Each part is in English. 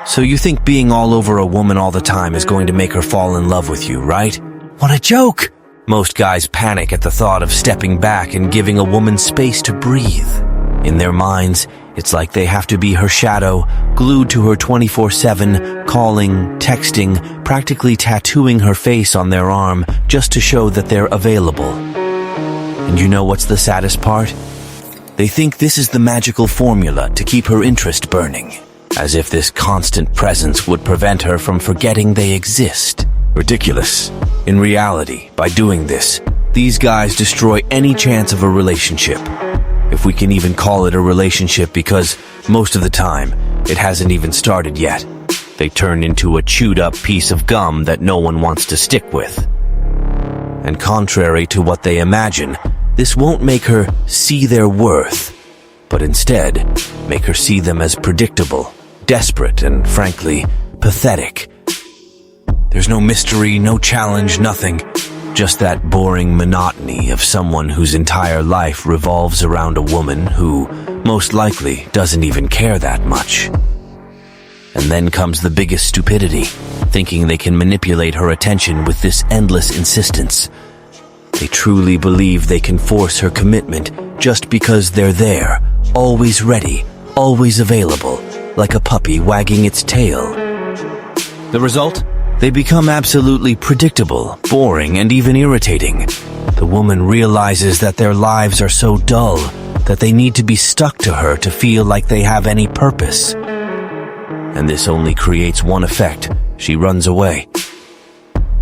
So you think being all over a woman all the time is going to make her fall in love with you, right? What a joke! Most guys panic at the thought of stepping back and giving a woman space to breathe. In their minds, it's like they have to be her shadow, glued to her 24/7, calling, texting, practically tattooing her face on their arm just to show that they're available. And you know what's the saddest part? They think this is the magical formula to keep her interest burning, as if this constant presence would prevent her from forgetting they exist. Ridiculous. In reality, by doing this, these guys destroy any chance of a relationship. If we can even call it a relationship, because most of the time, it hasn't even started yet. They turn into a chewed-up piece of gum that no one wants to stick with. And contrary to what they imagine, this won't make her see their worth, but instead, make her see them as predictable, desperate, and frankly, pathetic. There's no mystery, no challenge, nothing. Just that boring monotony of someone whose entire life revolves around a woman who, most likely, doesn't even care that much. And then comes the biggest stupidity, thinking they can manipulate her attention with this endless insistence. They truly believe they can force her commitment just because they're there, always ready, always available, like a puppy wagging its tail. The result? They become absolutely predictable, boring, and even irritating. The woman realizes that their lives are so dull that they need to be stuck to her to feel like they have any purpose. And this only creates one effect. She runs away.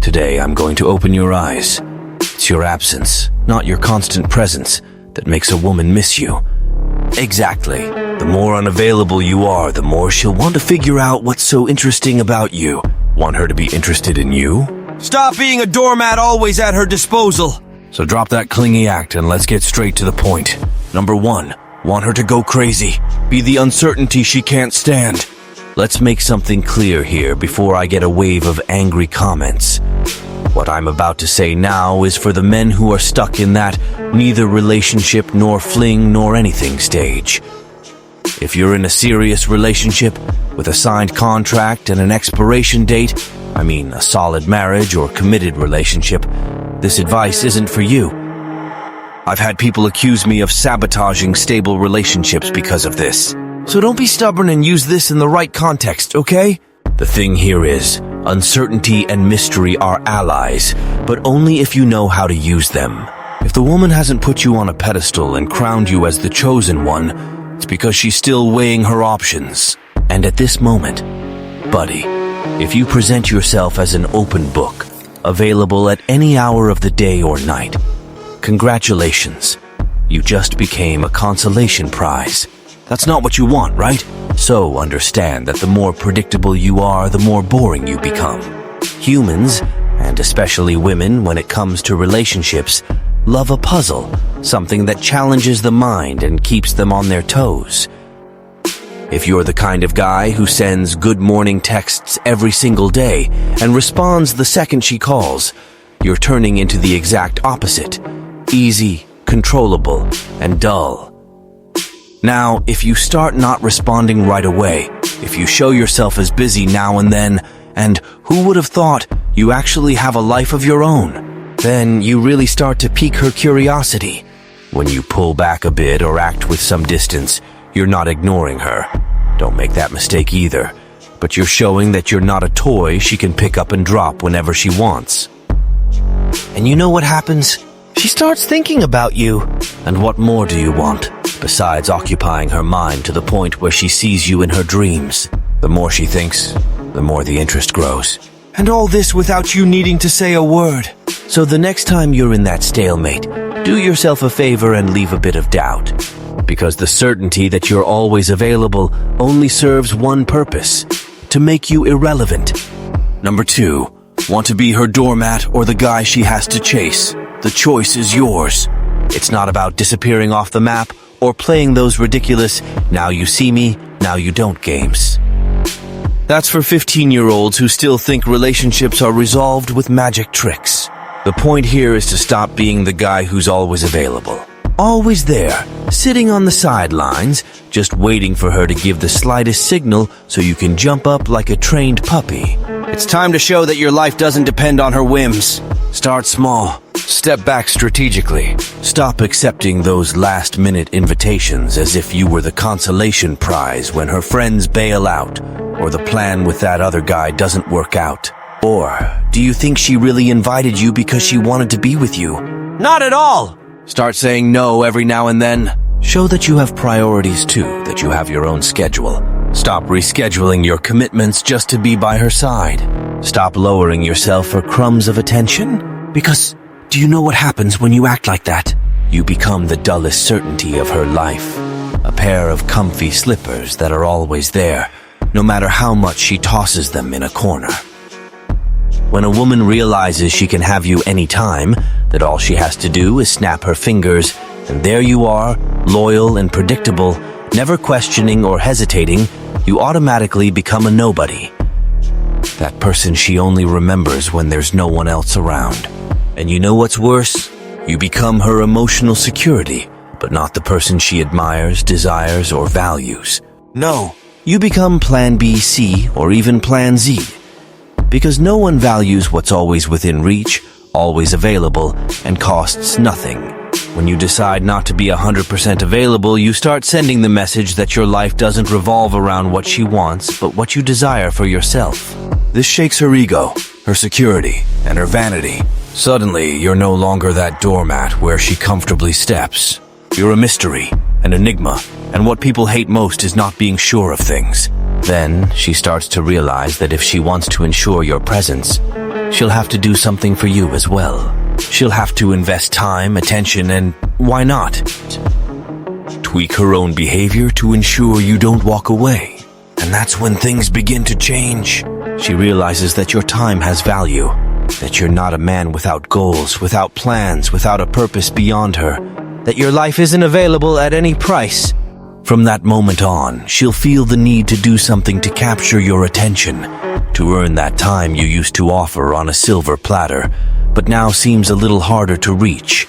Today, I'm going to open your eyes. It's your absence, not your constant presence, that makes a woman miss you. Exactly. The more unavailable you are, the more she'll want to figure out what's so interesting about you. Want her to be interested in you? Stop being a doormat always at her disposal. So drop that clingy act and let's get straight to the point. Number 1, want her to go crazy. Be the uncertainty she can't stand. Let's make something clear here before I get a wave of angry comments. What I'm about to say now is for the men who are stuck in that neither relationship nor fling nor anything stage. If you're in a serious relationship with a signed contract and an expiration date, I mean a solid marriage or committed relationship, this advice isn't for you. I've had people accuse me of sabotaging stable relationships because of this. So don't be stubborn and use this in the right context, okay? The thing here is, uncertainty and mystery are allies, but only if you know how to use them. If the woman hasn't put you on a pedestal and crowned you as the chosen one, it's because she's still weighing her options. And at this moment, buddy, if you present yourself as an open book, available at any hour of the day or night, congratulations, you just became a consolation prize. That's not what you want, right? So understand that the more predictable you are, the more boring you become. Humans, and especially women when it comes to relationships, love a puzzle, something that challenges the mind and keeps them on their toes. If you're the kind of guy who sends good morning texts every single day and responds the second she calls, you're turning into the exact opposite. Easy, controllable, and dull. Now, if you start not responding right away, if you show yourself as busy now and then, and who would have thought you actually have a life of your own, then you really start to pique her curiosity. When you pull back a bit or act with some distance, you're not ignoring her. Don't make that mistake either. But you're showing that you're not a toy she can pick up and drop whenever she wants. And you know what happens? She starts thinking about you. And what more do you want, besides occupying her mind to the point where she sees you in her dreams? The more she thinks, the more the interest grows. And all this without you needing to say a word. So the next time you're in that stalemate, do yourself a favor and leave a bit of doubt. Because the certainty that you're always available only serves one purpose: to make you irrelevant. Number 2, want to be her doormat or the guy she has to chase? The choice is yours. It's not about disappearing off the map or playing those ridiculous now you see me, now you don't games. That's for 15-year-olds who still think relationships are resolved with magic tricks. The point here is to stop being the guy who's always available. Always there, sitting on the sidelines, just waiting for her to give the slightest signal so you can jump up like a trained puppy. It's time to show that your life doesn't depend on her whims. Start small. Step back strategically. Stop accepting those last-minute invitations as if you were the consolation prize when her friends bail out, or the plan with that other guy doesn't work out. Or, do you think she really invited you because she wanted to be with you? Not at all! Start saying no every now and then. Show that you have priorities too, that you have your own schedule. Stop rescheduling your commitments just to be by her side. Stop lowering yourself for crumbs of attention. Because, do you know what happens when you act like that? You become the dullest certainty of her life. A pair of comfy slippers that are always there, no matter how much she tosses them in a corner. When a woman realizes she can have you anytime, that all she has to do is snap her fingers, and there you are, loyal and predictable, never questioning or hesitating, you automatically become a nobody. That person she only remembers when there's no one else around. And you know what's worse? You become her emotional security, but not the person she admires, desires, or values. No, you become Plan B, C, or even Plan Z. Because no one values what's always within reach, always available, and costs nothing. When you decide not to be 100% available, you start sending the message that your life doesn't revolve around what she wants, but what you desire for yourself. This shakes her ego, her security, and her vanity. Suddenly, you're no longer that doormat where she comfortably steps. You're a mystery, an enigma, and what people hate most is not being sure of things. Then, she starts to realize that if she wants to ensure your presence, she'll have to do something for you as well. She'll have to invest time, attention, and why not? Tweak her own behavior to ensure you don't walk away. And that's when things begin to change. She realizes that your time has value, that you're not a man without goals, without plans, without a purpose beyond her, that your life isn't available at any price. From that moment on, she'll feel the need to do something to capture your attention, to earn that time you used to offer on a silver platter, but now seems a little harder to reach.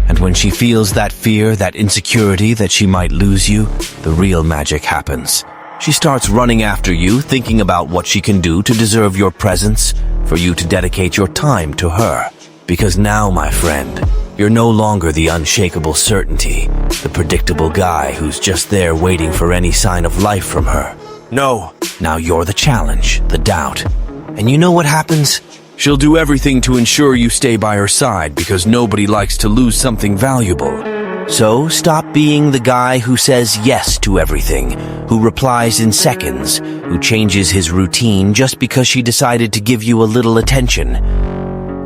And when she feels that fear, that insecurity that she might lose you, the real magic happens. She starts running after you, thinking about what she can do to deserve your presence, for you to dedicate your time to her. Because now, my friend, you're no longer the unshakable certainty, the predictable guy who's just there waiting for any sign of life from her. No, now you're the challenge, the doubt. And you know what happens? She'll do everything to ensure you stay by her side because nobody likes to lose something valuable. So stop being the guy who says yes to everything, who replies in seconds, who changes his routine just because she decided to give you a little attention.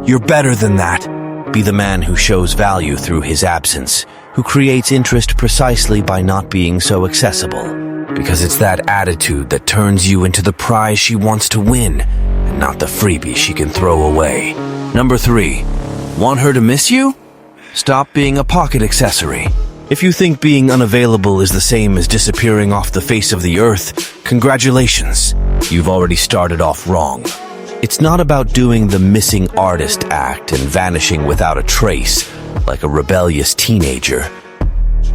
You're better than that. Be the man who shows value through his absence, who creates interest precisely by not being so accessible. Because it's that attitude that turns you into the prize she wants to win, and not the freebie she can throw away. Number 3, want her to miss you? Stop being a pocket accessory. If you think being unavailable is the same as disappearing off the face of the earth, congratulations. You've already started off wrong. It's not about doing the missing artist act and vanishing without a trace, like a rebellious teenager.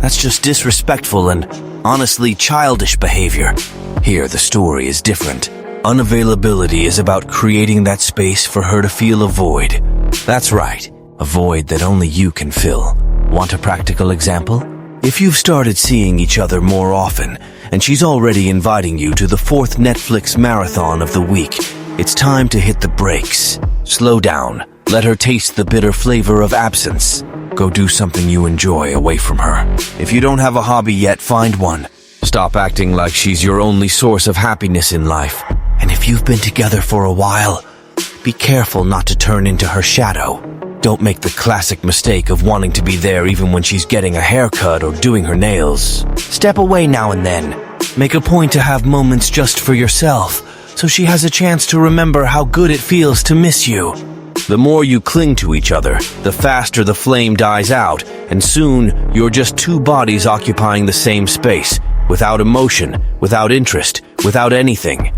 That's just disrespectful and, honestly, childish behavior. Here, the story is different. Unavailability is about creating that space for her to feel a void. That's right, a void that only you can fill. Want a practical example? If you've started seeing each other more often, and she's already inviting you to the 4th Netflix marathon of the week, it's time to hit the brakes. Slow down. Let her taste the bitter flavor of absence. Go do something you enjoy away from her. If you don't have a hobby yet, find one. Stop acting like she's your only source of happiness in life. And if you've been together for a while, be careful not to turn into her shadow. Don't make the classic mistake of wanting to be there even when she's getting a haircut or doing her nails. Step away now and then. Make a point to have moments just for yourself, so she has a chance to remember how good it feels to miss you. The more you cling to each other, the faster the flame dies out, and soon you're just 2 bodies occupying the same space, without emotion, without interest, without anything.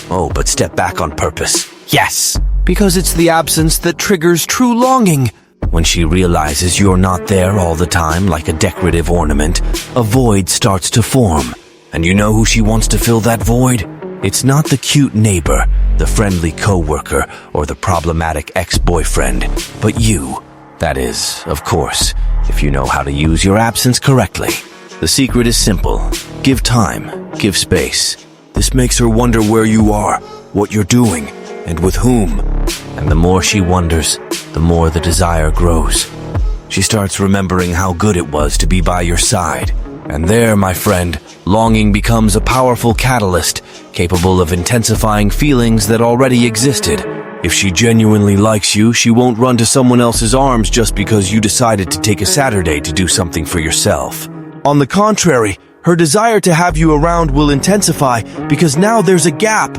Oh, but step back on purpose. Yes! Because it's the absence that triggers true longing. When she realizes you're not there all the time like a decorative ornament, a void starts to form. And you know who she wants to fill that void? It's not the cute neighbor, the friendly coworker, or the problematic ex-boyfriend, but you. That is, of course, if you know how to use your absence correctly. The secret is simple. Give time, give space. This makes her wonder where you are, what you're doing, and with whom. And the more she wonders, the more the desire grows. She starts remembering how good it was to be by your side. And there, my friend, longing becomes a powerful catalyst, capable of intensifying feelings that already existed. If she genuinely likes you, she won't run to someone else's arms just because you decided to take a Saturday to do something for yourself. On the contrary, her desire to have you around will intensify because now there's a gap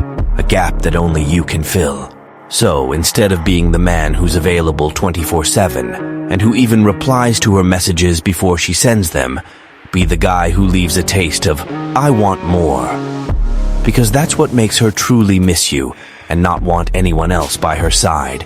that only you can fill. So, instead of being the man who's available 24/7 and who even replies to her messages before she sends them, be the guy who leaves a taste of, "I want more." Because that's what makes her truly miss you and not want anyone else by her side.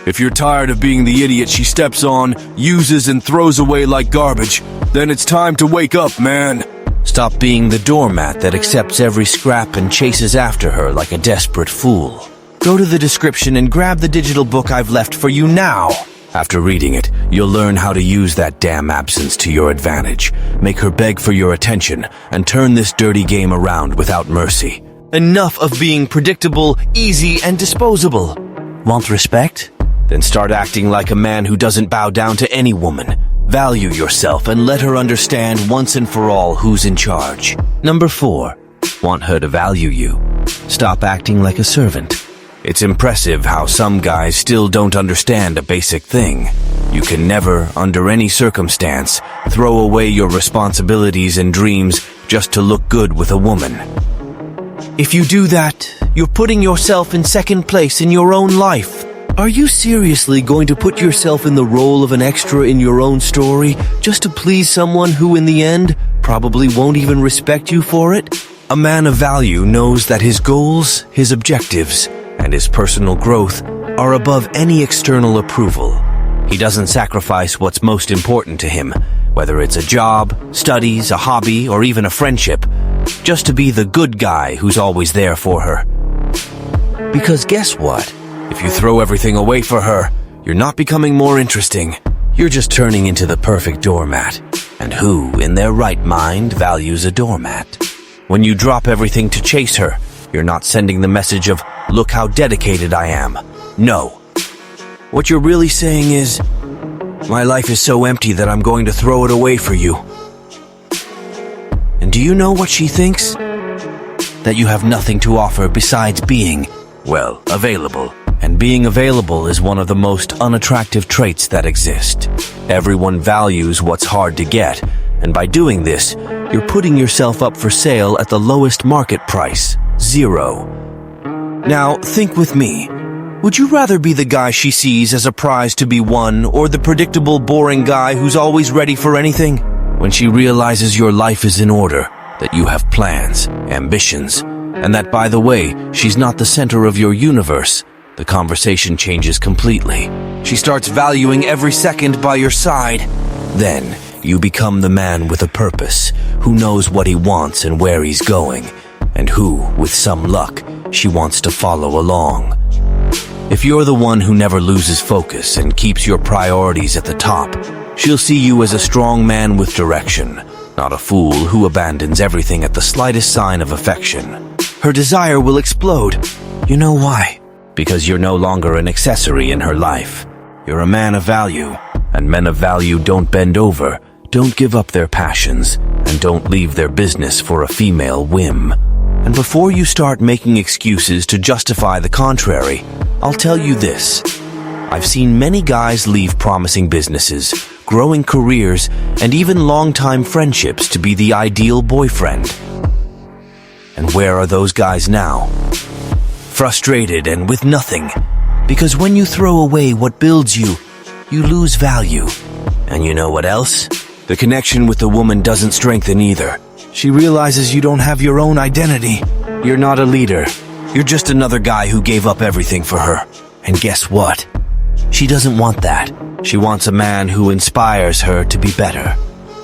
If you're tired of being the idiot she steps on, uses, and throws away like garbage, then it's time to wake up, man. Stop being the doormat that accepts every scrap and chases after her like a desperate fool. Go to the description and grab the digital book I've left for you now. After reading it, you'll learn how to use that damn absence to your advantage, make her beg for your attention, and turn this dirty game around without mercy. Enough of being predictable, easy, and disposable. Want respect? Then start acting like a man who doesn't bow down to any woman. Value yourself and let her understand once and for all who's in charge. Number 4. Want her to value you. Stop acting like a servant. It's impressive how some guys still don't understand a basic thing. You can never, under any circumstance, throw away your responsibilities and dreams just to look good with a woman. If you do that, you're putting yourself in second place in your own life. Are you seriously going to put yourself in the role of an extra in your own story just to please someone who, in the end, probably won't even respect you for it? A man of value knows that his goals, his objectives, and his personal growth are above any external approval. He doesn't sacrifice what's most important to him, whether it's a job, studies, a hobby, or even a friendship, just to be the good guy who's always there for her. Because guess what? If you throw everything away for her, you're not becoming more interesting. You're just turning into the perfect doormat. And who, in their right mind, values a doormat? When you drop everything to chase her, you're not sending the message of, "Look how dedicated I am." No. What you're really saying is, "My life is so empty that I'm going to throw it away for you." And do you know what she thinks? That you have nothing to offer besides being, well, available. And being available is one of the most unattractive traits that exist. Everyone values what's hard to get, and by doing this, you're putting yourself up for sale at the lowest market price, 0. Now, think with me. Would you rather be the guy she sees as a prize to be won, or the predictable, boring guy who's always ready for anything? When she realizes your life is in order, that you have plans, ambitions, and that, by the way, she's not the center of your universe, the conversation changes completely. She starts valuing every second by your side. Then, you become the man with a purpose, who knows what he wants and where he's going, and who, with some luck, she wants to follow along. If you're the one who never loses focus and keeps your priorities at the top, she'll see you as a strong man with direction, not a fool who abandons everything at the slightest sign of affection. Her desire will explode. You know why? Because you're no longer an accessory in her life. You're a man of value, and men of value don't bend over, don't give up their passions, and don't leave their business for a female whim. And before you start making excuses to justify the contrary, I'll tell you this. I've seen many guys leave promising businesses, growing careers, and even long-time friendships to be the ideal boyfriend. And where are those guys now? Frustrated and with nothing. Because when you throw away what builds you, you lose value. And you know what else? The connection with the woman doesn't strengthen either. She realizes you don't have your own identity. You're not a leader. You're just another guy who gave up everything for her. And guess what? She doesn't want that. She wants a man who inspires her to be better,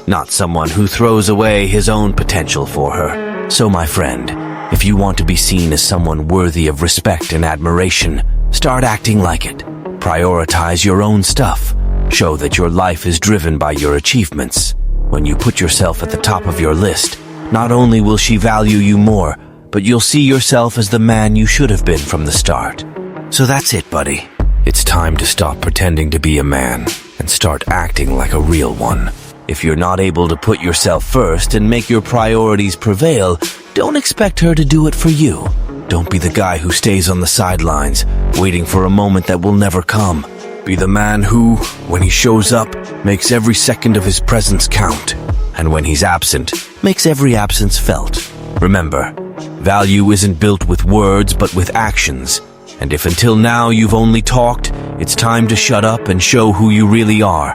not someone who throws away his own potential for her. So, my friend, if you want to be seen as someone worthy of respect and admiration, start acting like it. Prioritize your own stuff. Show that your life is driven by your achievements. When you put yourself at the top of your list, not only will she value you more, but you'll see yourself as the man you should have been from the start. So that's it, buddy. It's time to stop pretending to be a man and start acting like a real one. If you're not able to put yourself first and make your priorities prevail, don't expect her to do it for you. Don't be the guy who stays on the sidelines, waiting for a moment that will never come. Be the man who, when he shows up, makes every second of his presence count. And when he's absent, makes every absence felt. Remember, value isn't built with words but with actions. And if until now you've only talked, it's time to shut up and show who you really are.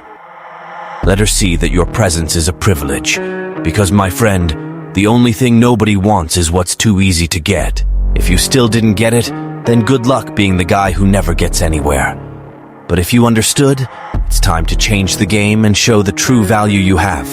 Let her see that your presence is a privilege. Because, my friend, the only thing nobody wants is what's too easy to get. If you still didn't get it, then good luck being the guy who never gets anywhere. But if you understood, it's time to change the game and show the true value you have.